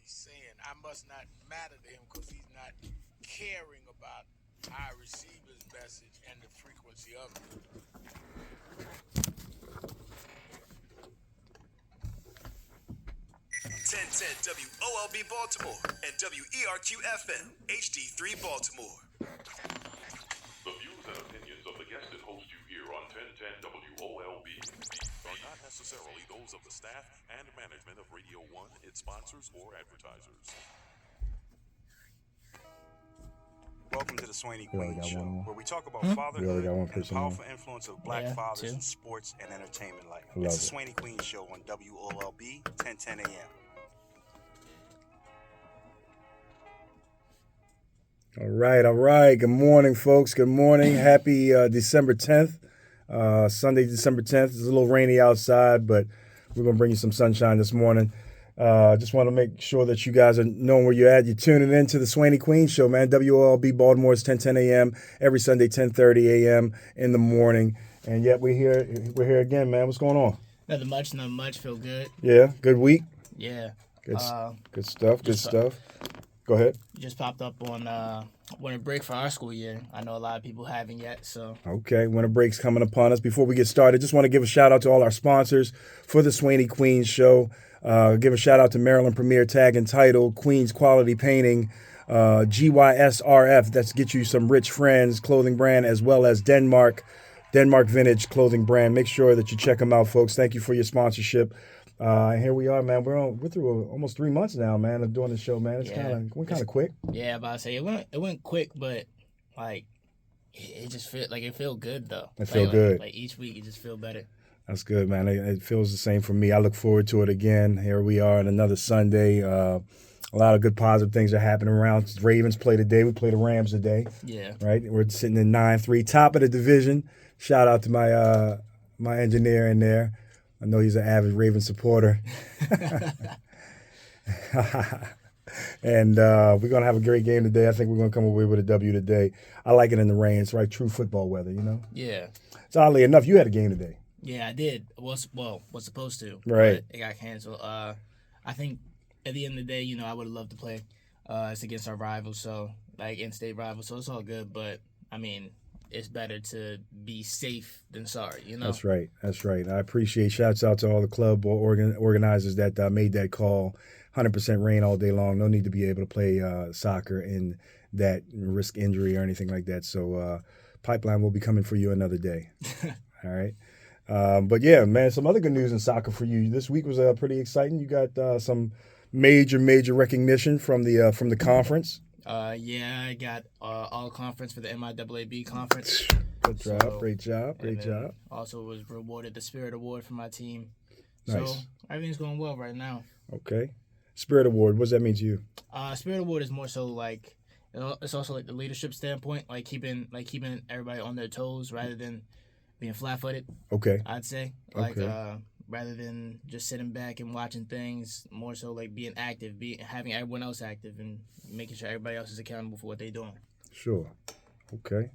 he's saying. I must not matter to him because he's not caring about how I receive his message and the frequency of it. 1010 WOLB Baltimore and WERQ FM HD3 Baltimore. The views and opinions of the guest and host you hear on 1010 WOLB are not necessarily those of the staff and management of Radio 1, its sponsors, or advertisers. Welcome to the SWAYNEE Queen Show, where we talk about We fatherhood already got one and the person powerful influence of black fathers two. in sports and entertainment life. Love It's the it. SWAYNEE Queen Show on WOLB, 1010 a.m. All right. Good morning, folks. Good morning. Happy December 10th. Sunday, December 10th. It's a little rainy outside, but we're going to bring you some sunshine this morning. Just want to make sure that you guys are knowing where you're at. You're tuning in to the SWAYNEE Queen Show, man. WOLB Baltimore's 10:10 a.m. every Sunday, 10:30 a.m. in the morning. And yet we're here again, man. What's going on? Nothing much. Feel good. Yeah, good week. Yeah. Good stuff. Go ahead. Just popped up on winter break for our school year. I know a lot of people haven't yet, so. Okay, winter break's coming upon us. Before we get started, just want to give a shout out to all our sponsors for the SWAYNEE Queen Show. Give a shout out to Maryland Premier Tag and Title, Queens Quality Painting, GYSRF, that's Get You Some Rich Friends clothing brand, as well as Denmark Vintage clothing brand. Make sure that you check them out, folks. Thank you for your sponsorship. Here we are, man. We're through almost 3 months now, man, of doing the show, man. It's kind of quick. Yeah, about to say it went quick, but like it just felt good though. It felt good. Like each week, it just feel better. That's good, man. It feels the same for me. I look forward to it again. Here we are on another Sunday. A lot of good positive things are happening around. Ravens play today. We play the Rams today. Yeah. Right? We're sitting in 9-3, top of the division. Shout out to my engineer in there. I know he's an avid Raven supporter. And we're going to have a great game today. I think we're going to come away with a W today. I like it in the rain. It's right, true football weather, you know? Yeah. So oddly enough, you had a game today. Yeah, I did. Was supposed to. Right. But it got canceled. I think at the end of the day, I would have loved to play. It's against our rivals, so like in-state rivals, so it's all good. But I mean, it's better to be safe than sorry, That's right. I appreciate shouts out to all the club organizers that made that call. 100% rain all day long. No need to be able to play soccer in that risk injury or anything like that. So Pipeline will be coming for you another day. All right. But yeah, man, some other good news in soccer for you. This week was pretty exciting. You got some major recognition from the conference. Yeah, I got all conference for the MIAAB conference. Good job, great job. Also was rewarded the Spirit Award for my team. Nice. So everything's going well right now. Okay. Spirit Award, what does that mean to you? Spirit Award is more so like it's also like the leadership standpoint, like keeping everybody on their toes rather than being flat-footed. Okay. I'd say rather than just sitting back and watching things, more so like being active, having everyone else active, and making sure everybody else is accountable for what they're doing. Sure. Okay.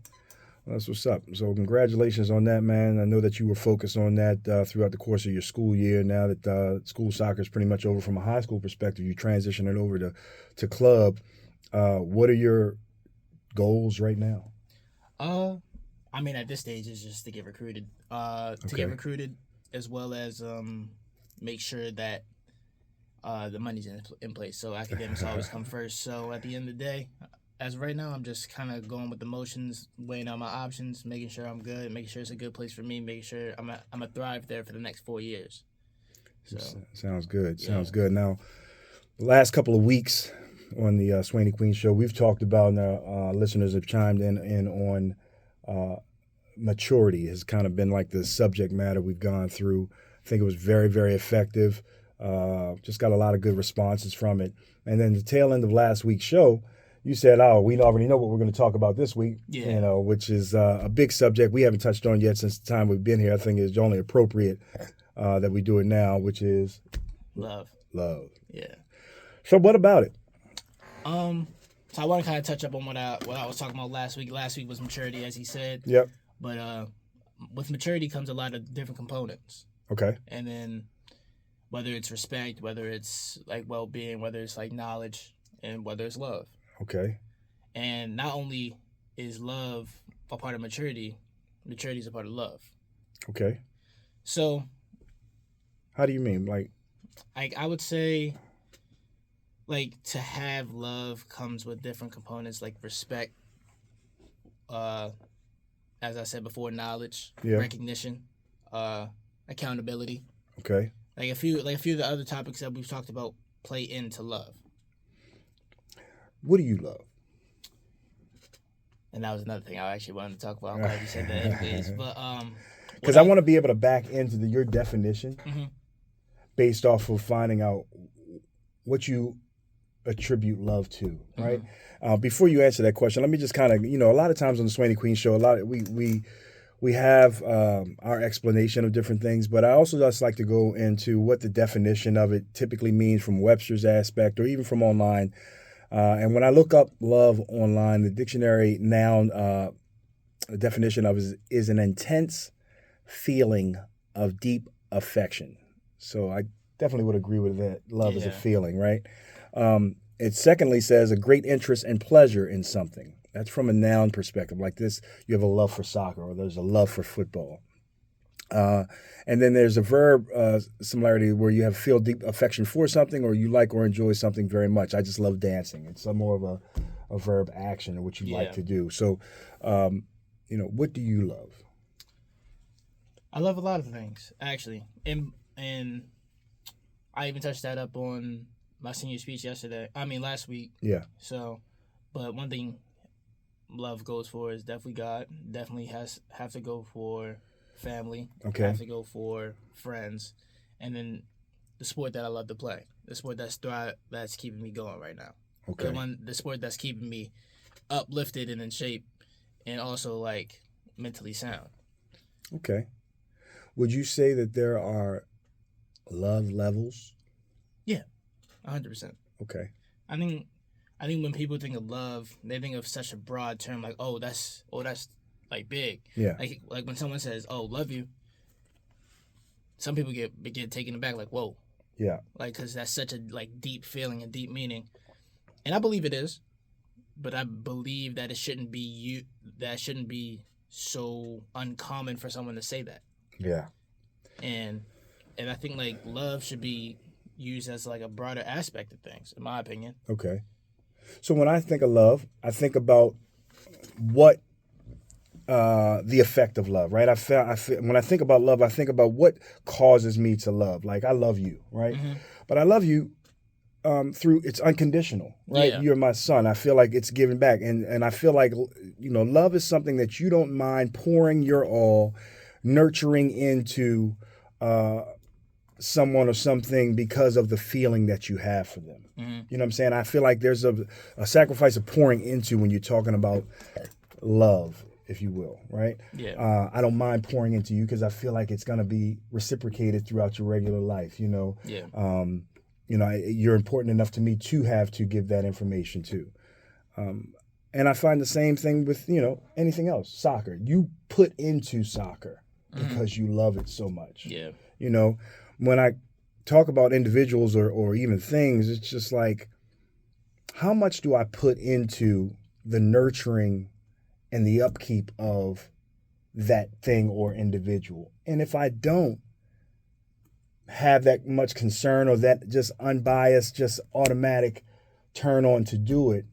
Well, that's what's up. So congratulations on that, man. I know that you were focused on that throughout the course of your school year. Now that school soccer is pretty much over from a high school perspective, you transition it over to club. What are your goals right now? I mean, at this stage, it's just to get recruited. As well as make sure that the money's in place. So academics always come first. So at the end of the day, as of right now, I'm just kind of going with the motions, weighing out my options, making sure I'm good, making sure it's a good place for me, making sure I'm a thrive there for the next 4 years. So sounds good. Sounds good. Now, the last couple of weeks on the SWAYNEE Queen Show, we've talked about, and listeners have chimed in on maturity has kind of been like the subject matter we've gone through. I think it was very, very effective. Just got a lot of good responses from it. And then the tail end of last week's show, you said, we already know what we're going to talk about this week, which is a big subject we haven't touched on yet since the time we've been here. I think it's only appropriate that we do it now, which is love. Yeah. So what about it? So I want to kind of touch up on what I was talking about last week. Last week was maturity, as he said. Yep. But with maturity comes a lot of different components. Okay. And then whether it's respect, whether it's like well-being, whether it's like knowledge, and whether it's love. Okay. And not only is love a part of maturity, maturity is a part of love. Okay. So, how do you mean? Like I would say, like, to have love comes with different components, like respect, as I said before, knowledge, recognition, accountability. Okay. Like a few of the other topics that we've talked about play into love. What do you love? And that was another thing I actually wanted to talk about. I'm glad you said that anyways. But because I want to be able to back into your definition based off of finding out what you attribute love to, right? Before you answer that question, let me just kind of, a lot of times on the SWAYNEE Queen Show, we have our explanation of different things, but I also just like to go into what the definition of it typically means from Webster's aspect or even from online. And when I look up love online, the dictionary noun definition of it is an intense feeling of deep affection. So I definitely would agree with that. Love is a feeling, right? It secondly says a great interest and pleasure in something. That's from a noun perspective. Like this, you have a love for soccer or there's a love for football. And then there's a verb similarity where you have feel deep affection for something or you like or enjoy something very much. I just love dancing. It's more of a verb action or what you like to do. So, what do you love? I love a lot of things, actually. And I even touched that up on my senior speech last week. Yeah. So, but one thing love goes for is definitely God. Definitely have to go for family. Okay. Have to go for friends, and then the sport that I love to play. The sport that's keeping me going right now. Okay. The sport that's keeping me uplifted and in shape, and also like mentally sound. Okay. Would you say that there are love levels? Yeah, 100%. Okay. I think when people think of love, they think of such a broad term, like that's like big. Yeah. Like when someone says, "Oh, love you," some people get taken aback, like, "Whoa." Yeah. Like, because that's such a like deep feeling and deep meaning, and I believe it is, but I believe that it shouldn't be so uncommon for someone to say that. Yeah. And I think like love should be used as like a broader aspect of things, in my opinion. Okay. So when I think of love, I think about what the effect of love, right? I feel when I think about love, I think about what causes me to love. Like I love you, right? Mm-hmm. But I love you through it's unconditional, right? Yeah. You're my son. I feel like it's giving back, and I feel like love is something that you don't mind pouring your all, nurturing into someone or something because of the feeling that you have for them. Mm-hmm. You know what I'm saying? I feel like there's a sacrifice of pouring into when you're talking about love, if you will, right? Yeah. I don't mind pouring into you because I feel like it's going to be reciprocated throughout your regular life, Yeah. You're important enough to me to have to give that information to. And I find the same thing with, anything else. Soccer. You put into soccer because you love it so much. Yeah. When I talk about individuals or even things, it's just like, how much do I put into the nurturing and the upkeep of that thing or individual? And if I don't have that much concern or that just unbiased, just automatic turn on to do it,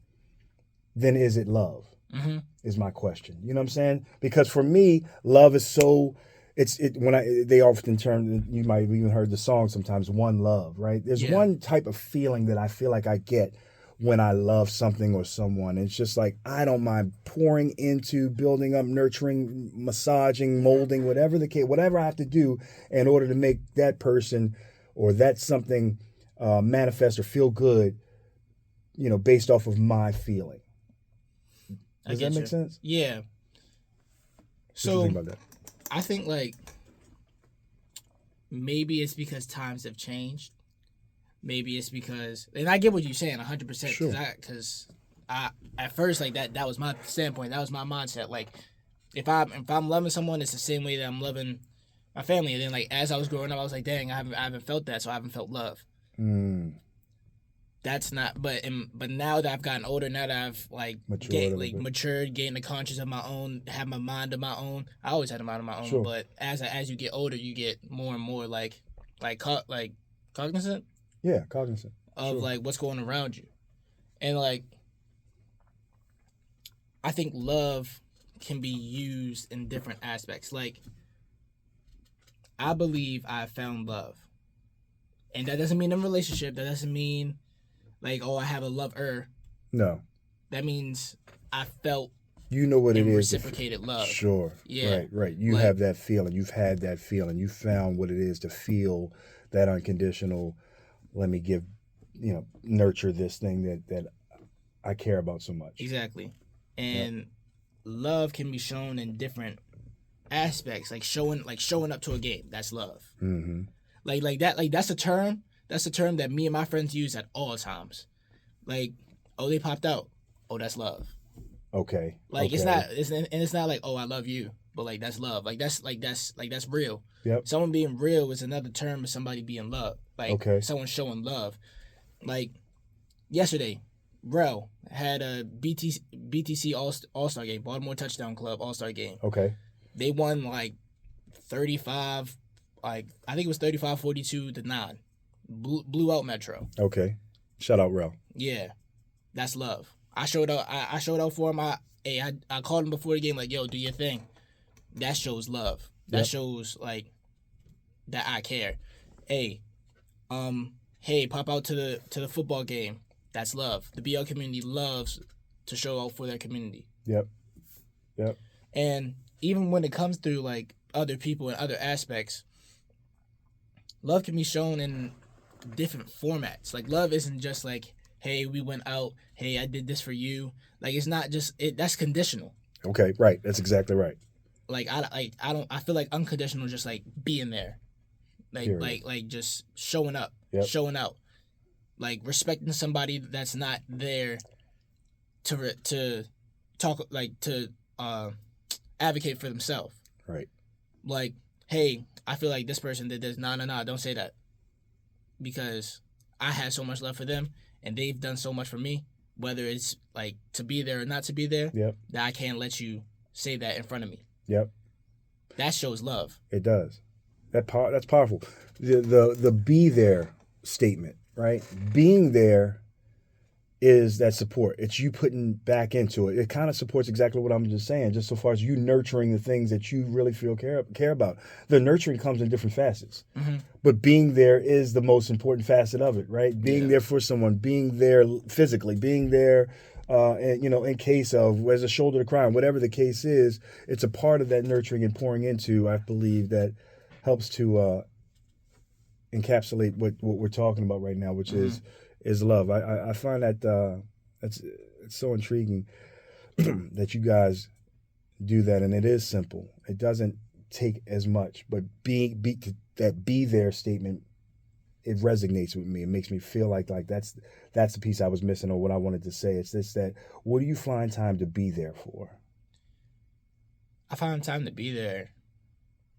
then is it love? Mm-hmm. Is my question. You know what I'm saying? Because for me, love is so... they often term, you might have even heard the song sometimes, one love, right? There's one type of feeling that I feel like I get when I love something or someone. It's just like, I don't mind pouring into building up, nurturing, massaging, molding, whatever I have to do in order to make that person or that something manifest or feel good, based off of my feeling. Does that make sense? Yeah. What do you think about that? I think like maybe it's because times have changed. Maybe it's because, and I get what you're saying 100%. Sure. Because I at first like that was my standpoint. That was my mindset. Like if I'm loving someone, it's the same way that I'm loving my family. And then like as I was growing up, I was like, dang, I haven't felt that, so I haven't felt love. That's not, but now that I've gotten older, now that I've matured, gained the conscience of my own, have my mind of my own. I always had a mind of my own, Sure. but as you get older, you get more and more cognizant. Yeah, cognizant of like what's going around you, and like I think love can be used in different aspects. Like I believe I found love, and that doesn't mean in a relationship. That doesn't mean like, oh, I have a lover. No. That means I felt you know what it is. Reciprocated love. Sure. Yeah. Right. You have that feeling. You've had that feeling. You found what it is to feel that unconditional, let me give, nurture this thing that I care about so much. Exactly. And love can be shown in different aspects, like showing up to a game. That's love. Mm-hmm. Like that. Like that's a term. That's a term that me and my friends use at all times. Like, oh, they popped out. Oh, that's love. Okay. Like it's not like, oh, I love you, but like that's love. That's real. Yep. Someone being real is another term of somebody being loved. Like someone showing love. Like yesterday, Rel had a BTC All-Star game, Baltimore Touchdown Club All-Star game. Okay. They won like 35, I think it was 35-42 to 9. Blew out Metro. Okay. Shout out Rel. Yeah. That's love. I showed up for him. I called him before the game like, yo, do your thing. That shows love. That shows like that I care. Hey, pop out to the football game. That's love. The BL community loves to show out for their community. Yep. And even when it comes through like other people and other aspects, love can be shown in different formats. Like love isn't just like, hey, we went out, hey, I did this for you. Like it's not just it. That's conditional. Okay, right. That's exactly right. Like I feel like unconditional is just like being there. Like just showing up, showing out. Like respecting somebody that's not there to talk, like to advocate for themselves. Right. Like, hey, I feel like this person did this. No, don't say that. Because I had so much love for them and they've done so much for me, whether it's like to be there or not to be there, that I can't let you say that in front of me. Yep. That shows love. It does. That's powerful. The be there statement, right? Being there is that support. It's you putting back into it. It kind of supports exactly what I'm just saying, just so far as you nurturing the things that you really feel care about. The nurturing comes in different facets. Mm-hmm. But being there is the most important facet of it, right? Being there for someone, being there physically, being there in case of as a shoulder to cry on, whatever the case is, it's a part of that nurturing and pouring into, I believe, that helps to encapsulate what we're talking about right now, which is love. I find that it's so intriguing that you guys do that, and it is simple. It doesn't take as much, but that be there statement, it resonates with me. It makes me feel like that's the piece I was missing, or what I wanted to say. It's this, that what do you find time to be there for? I find time to be there.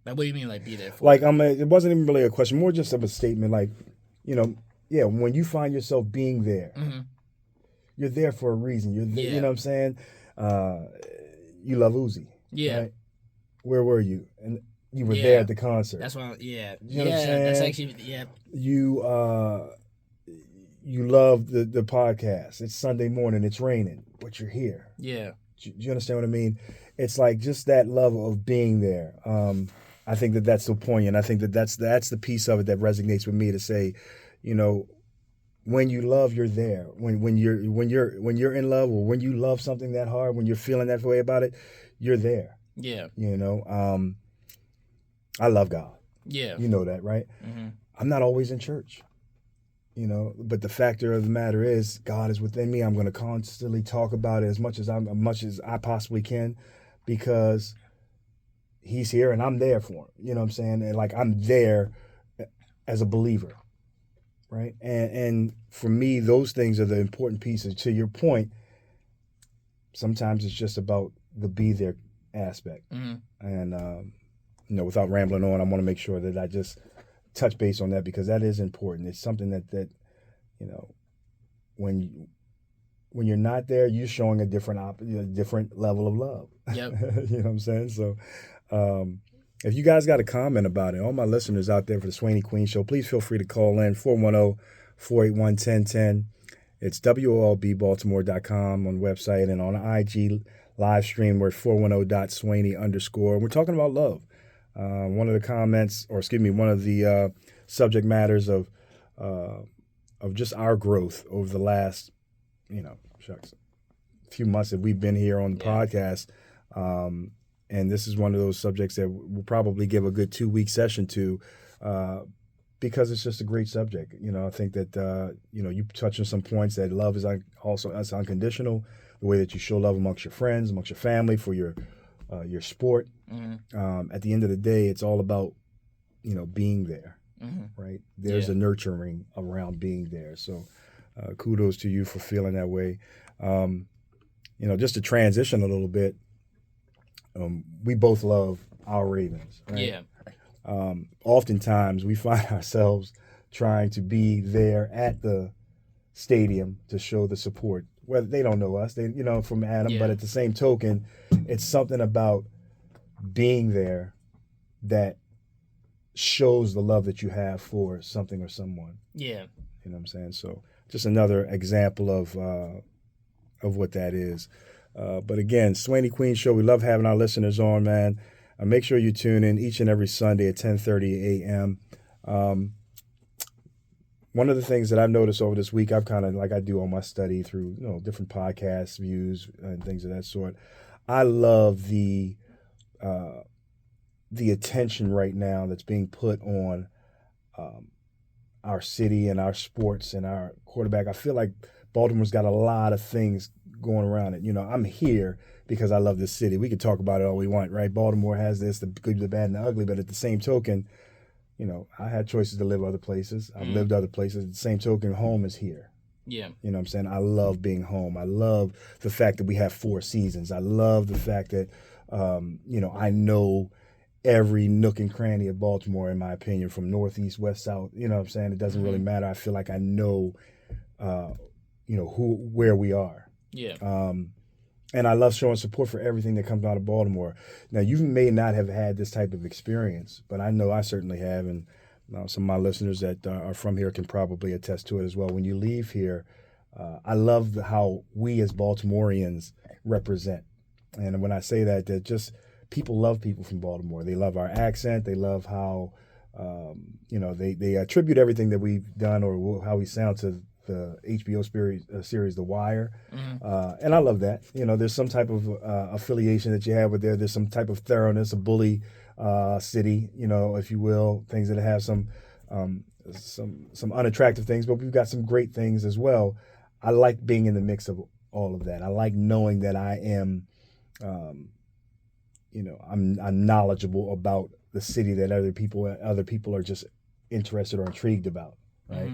Like, what do you mean, like, be there for? Like, it wasn't even really a question, more just of a statement, like, when you find yourself being there, you're there for a reason. You're there, you know what I'm saying? You love Uzi. Yeah. Right? Where were you? And you were there at the concert. That's why, you know what I'm saying? That's actually, You love the podcast. It's Sunday morning. It's raining, but you're here. Yeah. Do you understand what I mean? It's like just that love of being there. I think that's so poignant. I think that's the piece of it that resonates with me, to say, when you love, you're there. When you're in love, or when you love something that hard, when you're feeling that way about it, you're there. Yeah. I love God. Yeah. You know that, right? Mm-hmm. I'm not always in church. But the factor of the matter is, God is within me. I'm going to constantly talk about it as much as I possibly can, because He's here and I'm there for Him. You know what I'm saying? And like, I'm there as a believer, right? And for me, those things are the important pieces. To your point, sometimes it's just about the be there aspect, and without rambling on, I want to make sure that I just touch base on that because that is important. It's something that when you're not there, you're showing a different level of love. Yep. You know what I'm saying? So, if you guys got a comment about it, all my listeners out there for the SWAYNEE Queen Show, please feel free to call in 410-481-1010. It's WOLBbaltimore.com on the website and on IG live stream. We're 410.Swaynee_. And we're talking about love. One of the subject matters of just our growth over the last, few months that we've been here on the podcast. And this is one of those subjects that we'll probably give a good 2-week session to because it's just a great subject. I think that, you touch on some points that love is also unconditional, the way that you show love amongst your friends, amongst your family, for your sport. Mm-hmm. At the end of the day, it's all about, being there, right? There's a nurturing around being there. So kudos to you for feeling that way. Just to transition a little bit, we both love our Ravens, right? Yeah. Oftentimes we find ourselves trying to be there at the stadium to show the support. Whether they don't know us, from Adam, but at the same token, it's something about being there that shows the love that you have for something or someone. Yeah. You know what I'm saying? So just another example of what that is. But again, SWAYNEE Queen Show, we love having our listeners on, man. Make sure you tune in each and every Sunday at 10:30 a.m. One of the things that I've noticed over this week, I've kind of, like I do on my study through different podcasts, views, and things of that sort. I love the attention right now that's being put on our city and our sports and our quarterback. I feel like Baltimore's got a lot of things going around it. I'm here because I love this city. We could talk about it all we want, right? Baltimore has this, the good, the bad, and the ugly, but at the same token, I had choices to live other places. I've lived other places. At the same token, home is here. Yeah. You know what I'm saying? I love being home. I love the fact that we have 4 seasons. I love the fact that, I know every nook and cranny of Baltimore, in my opinion, from northeast, west, south. You know what I'm saying? It doesn't really matter. I feel like I know, where we are. Yeah. And I love showing support for everything that comes out of Baltimore. Now, you may not have had this type of experience, but I know I certainly have, and some of my listeners that are from here can probably attest to it as well. When you leave here, I love how we as Baltimoreans represent. And when I say that just people love people from Baltimore. They love our accent. They love how, they attribute everything that we've done or how we sound to the HBO series The Wire. And I love that. There's some type of affiliation that you have with there. There's some type of thoroughness, a bully city, if you will, things that have some unattractive things, but we've got some great things as well. I like being in the mix of all of that. I like knowing that I am, I'm knowledgeable about the city that other people are just interested or intrigued about, right?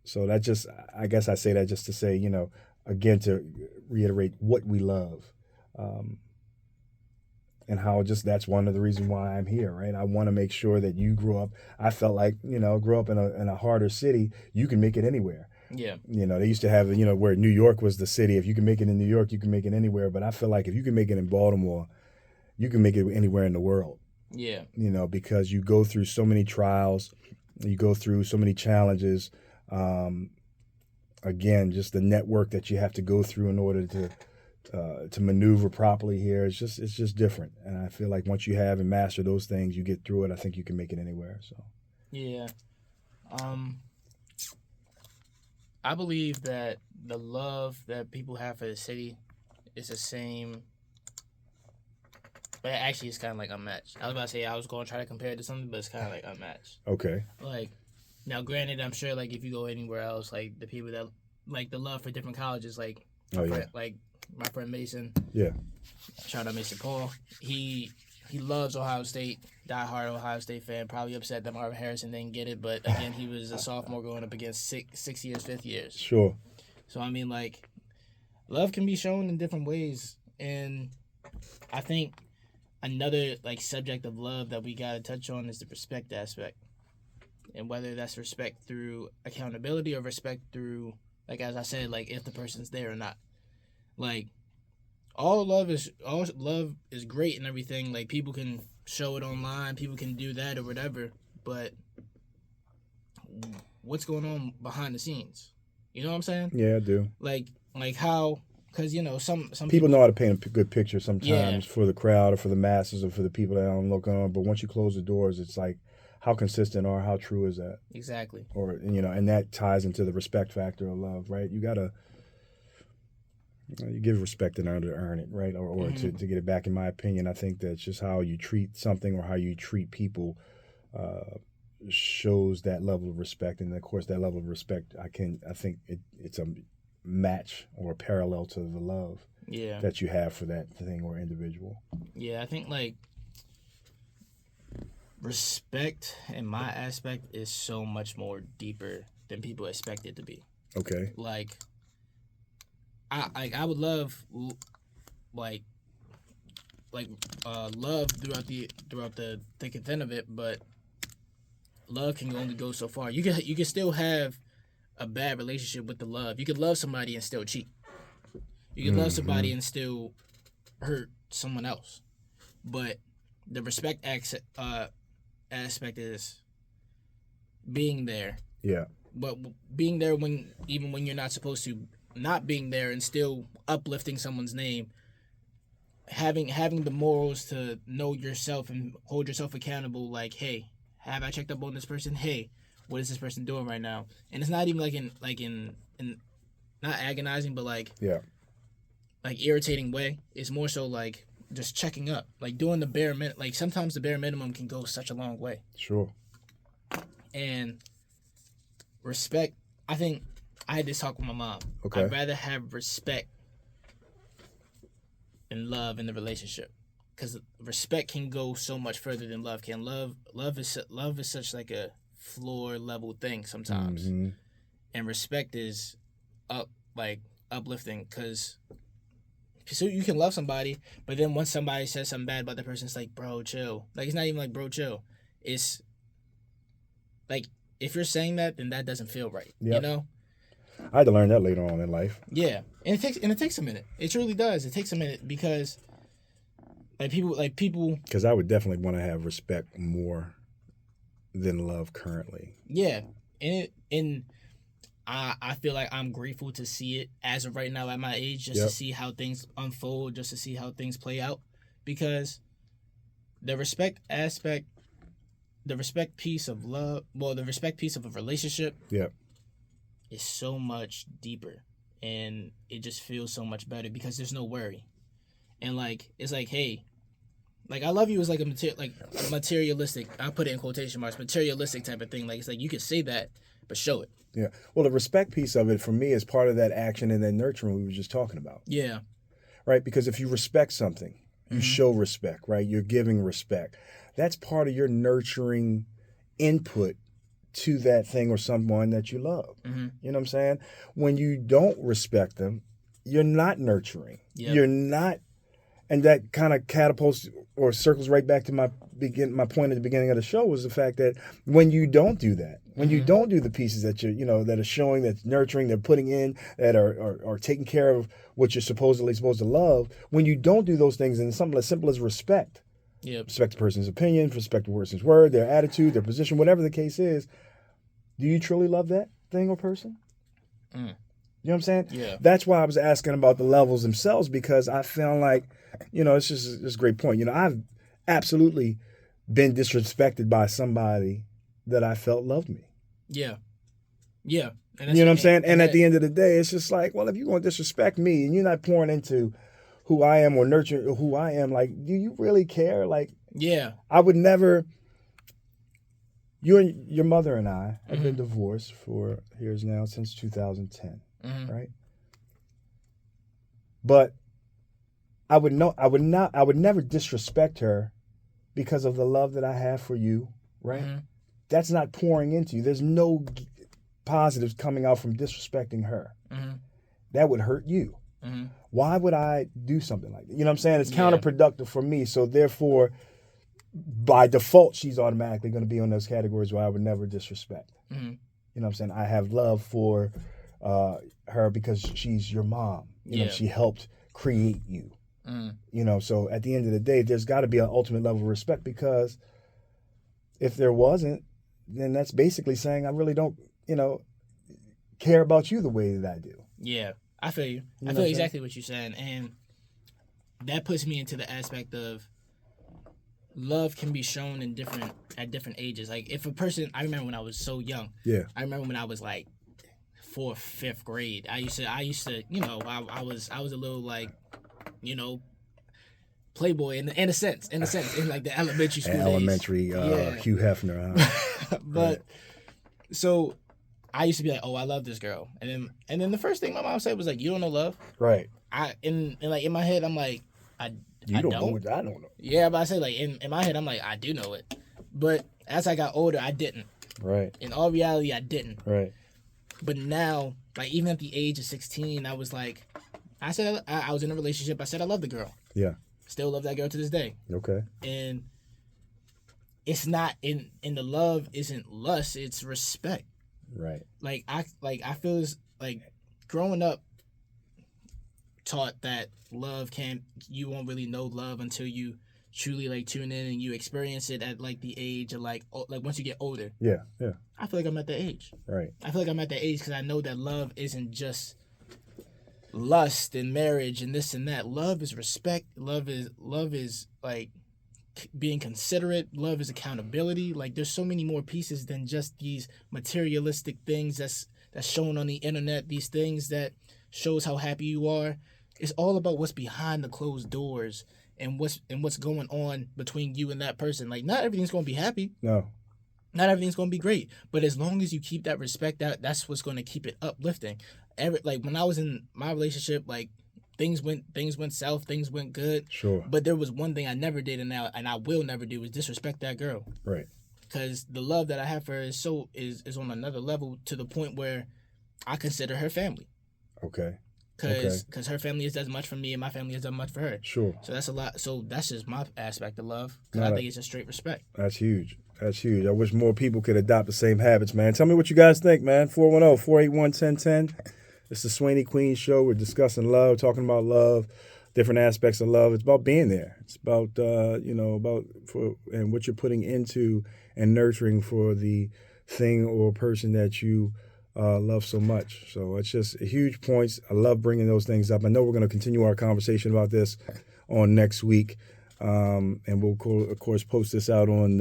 So that just, I guess I say that just to say, again, to reiterate what we love, and how just that's one of the reasons why I'm here, right? I want to make sure that you grew up. I felt like, grew up in a harder city, you can make it anywhere. Yeah. They used to have, where New York was the city. If you can make it in New York, you can make it anywhere. But I feel like if you can make it in Baltimore, you can make it anywhere in the world. Yeah. Because you go through so many trials, you go through so many challenges. Again, just the network that you have to go through in order to maneuver properly here. It's just different. And I feel like once you have and master those things, you get through it. I think you can make it anywhere. So. Yeah. I believe that the love that people have for the city is the same, but actually it's kind of like unmatched. I was about to say I was going to try to compare it to something, but it's kind of like unmatched. Okay. Like, now granted, I'm sure like if you go anywhere else, like the people that like the love for different colleges, like like my friend Mason. Yeah. Shout out Mason Paul. He loves Ohio State, diehard Ohio State fan. Probably upset that Marvin Harrison didn't get it, but again, he was a sophomore going up against six years, fifth years. Sure. So I mean, like, love can be shown in different ways, and I think another like subject of love that we gotta touch on is the respect aspect, and whether that's respect through accountability or respect through, like as I said, like if the person's there or not. Like all love is great and everything. Like people can show it online, people can do that or whatever, but what's going on behind the scenes? You know what I'm saying? Yeah, I do. Like how, because you know some people know how to paint a good picture sometimes Yeah. for the crowd or for the masses or for the people that don't look on. But once you close the doors, it's like, how consistent or how true is that? Exactly. Or and that ties into the respect factor of love, right? You gotta you give respect in order to earn it, right? Or to get it back. In my opinion, I think that's just how you treat something or how you treat people shows that level of respect. And of course, that level of respect, I think it's a match or a parallel to the love that you have for that thing or individual. Yeah, I think like respect in my aspect is so much more deeper than people expect it to be. Okay. Like I would love like love throughout the thick and thin of it, but love can only go so far. You can still have a bad relationship with the love. You could love somebody and still cheat. You could love somebody and still hurt someone else. But the respect aspect is being there. Yeah. But being there even when you're not supposed to, not being there and still uplifting someone's name. Having the morals to know yourself and hold yourself accountable. Like, hey, have I checked up on this person? Hey, what is this person doing right now? And it's not even like in not agonizing, but like irritating way. It's more so like just checking up, like doing the bare minimum. Like sometimes the bare minimum can go such a long way. Sure. And respect. I think I had this talk with my mom. Okay. I'd rather have respect than love in the relationship, because respect can go so much further than love can. Love is such like a floor level thing sometimes, and respect is uplifting, because so you can love somebody, but then once somebody says something bad about the person, it's like, bro, chill. Like it's not even like, bro, chill. It's like if you're saying that, then that doesn't feel right. Yep. You know. I had to learn that later on in life. Yeah, and it takes a minute. It truly does. It takes a minute because people. Because I would definitely want to have respect more than love currently. Yeah, and I feel like I'm grateful to see it as of right now at my age, just to see how things unfold, just to see how things play out, because the respect aspect, the respect piece of love, the respect piece of a relationship. Yep. Is so much deeper, and it just feels so much better because there's no worry, and like it's like, hey, like I love you is like a materialistic. I put it in quotation marks, materialistic type of thing. Like it's like you can say that, but show it. Yeah. Well, the respect piece of it for me is part of that action and that nurturing we were just talking about. Yeah. Right, because if you respect something, you show respect. Right, you're giving respect. That's part of your nurturing input to that thing or someone that you love. You know what I'm saying? When you don't respect them, you're not nurturing. Yep. You're not, and that kind of catapults or circles right back to my point at the beginning of the show was the fact that when you don't do that, when you don't do the pieces that that are showing, that's nurturing, they're putting in, that are taking care of what you're supposed to love, when you don't do those things, and something as simple as respect. Yep. Respect the person's opinion, respect the person's word, their attitude, their position, whatever the case is. Do you truly love that thing or person? You know what I'm saying? Yeah. That's why I was asking about the levels themselves, because I found like, it's just a great point. I've absolutely been disrespected by somebody that I felt loved me. Yeah. Yeah. And you know what I'm saying? And at the end of the day, it's just like, well, if you're going to disrespect me and you're not pouring into who I am or nurturing who I am, like, do you really care? Like, yeah, I would never. Your mother and I have been divorced for years now, since 2010, right? But I would never disrespect her because of the love that I have for you, right? That's not pouring into you. There's no positives coming out from disrespecting her. That would hurt you. Why would I do something like that? You know what I'm saying? It's Yeah. counterproductive for me. So therefore, by default, she's automatically going to be on those categories where I would never disrespect. You know what I'm saying? I have love for her because she's your mom. You know, Yeah. she helped create you. You know, so at the end of the day, there's got to be an ultimate level of respect, because if there wasn't, then that's basically saying I really don't, you know, care about you the way that I do. Yeah, I feel you. You know I what feel I'm exactly what you're saying, and that puts me into the aspect of love can be shown in at different ages. Like if a person, I remember when I was so young. Yeah. I remember when I was like 4th, 5th grade. I used to, you know, I was a little like, you know, playboy in a sense, in like the elementary school days. Elementary Yeah. Hugh Hefner. Huh? But so I used to be like, oh, I love this girl, and then the first thing my mom said was like, you don't know love. Right. In my head, I'm like, I You don't know don't. what I don't know. Yeah, but I say like in my head, I'm like, I do know it, but as I got older, I didn't. Right. In all reality, I didn't. Right. But now, like even at the age of 16, I was like, I said I was in a relationship. I said I love the girl. Yeah. Still love that girl to this day. Okay. And it's not in the love isn't lust, it's respect. Right. Like I feel as like growing up taught that you won't really know love until you truly like tune in and you experience it at like the age of like once you get older. Yeah. Yeah. I feel like I'm at that age. Right. I feel like I'm at that age because I know that love isn't just lust and marriage and this and that. Love is respect. Love is like being considerate. Love is accountability. Like there's so many more pieces than just these materialistic things that's shown on the internet. These things that shows how happy you are. It's all about what's behind the closed doors and what's going on between you and that person. Like not everything's gonna be happy. No. Not everything's gonna be great. But as long as you keep that respect, that's what's gonna keep it uplifting. Like when I was in my relationship, like things went south, things went good. Sure. But there was one thing I never did, and I will never do, is disrespect that girl. Right. Because the love that I have for her is on another level, to the point where I consider her family. Okay. Because her family has done much for me, and my family has done much for her. Sure. So that's a lot. So that's just my aspect of love. Because I think it's just straight respect. That's huge. That's huge. I wish more people could adopt the same habits, man. Tell me what you guys think, man. 410-481-1010. It's the SWAYNEE Queen Show. We're discussing love, talking about love, different aspects of love. It's about being there. It's about, and what you're putting into and nurturing for the thing or person that you love so much. So it's just huge points. I love bringing those things up. I know we're going to continue our conversation about this on next week. And we'll, of course, post this out on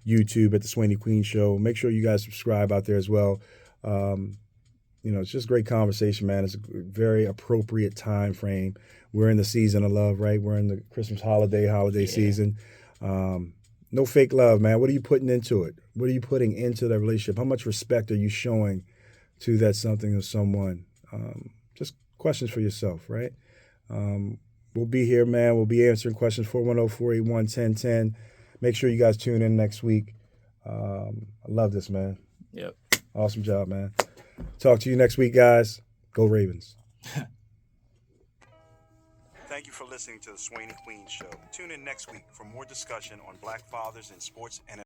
YouTube at the SWAYNEE Queen Show. Make sure you guys subscribe out there as well. It's just great conversation, man. It's a very appropriate time frame. We're in the season of love, right? We're in the Christmas holiday season. No fake love, man. What are you putting into it? What are you putting into that relationship? How much respect are you showing to that something or someone? Just questions for yourself, right? We'll be here, man. We'll be answering questions, 410-481-1010. Make sure you guys tune in next week. I love this, man. Yep. Awesome job, man. Talk to you next week, guys. Go Ravens. Thank you for listening to the SWAYNEE Queen Show. Tune in next week for more discussion on Black fathers in sports and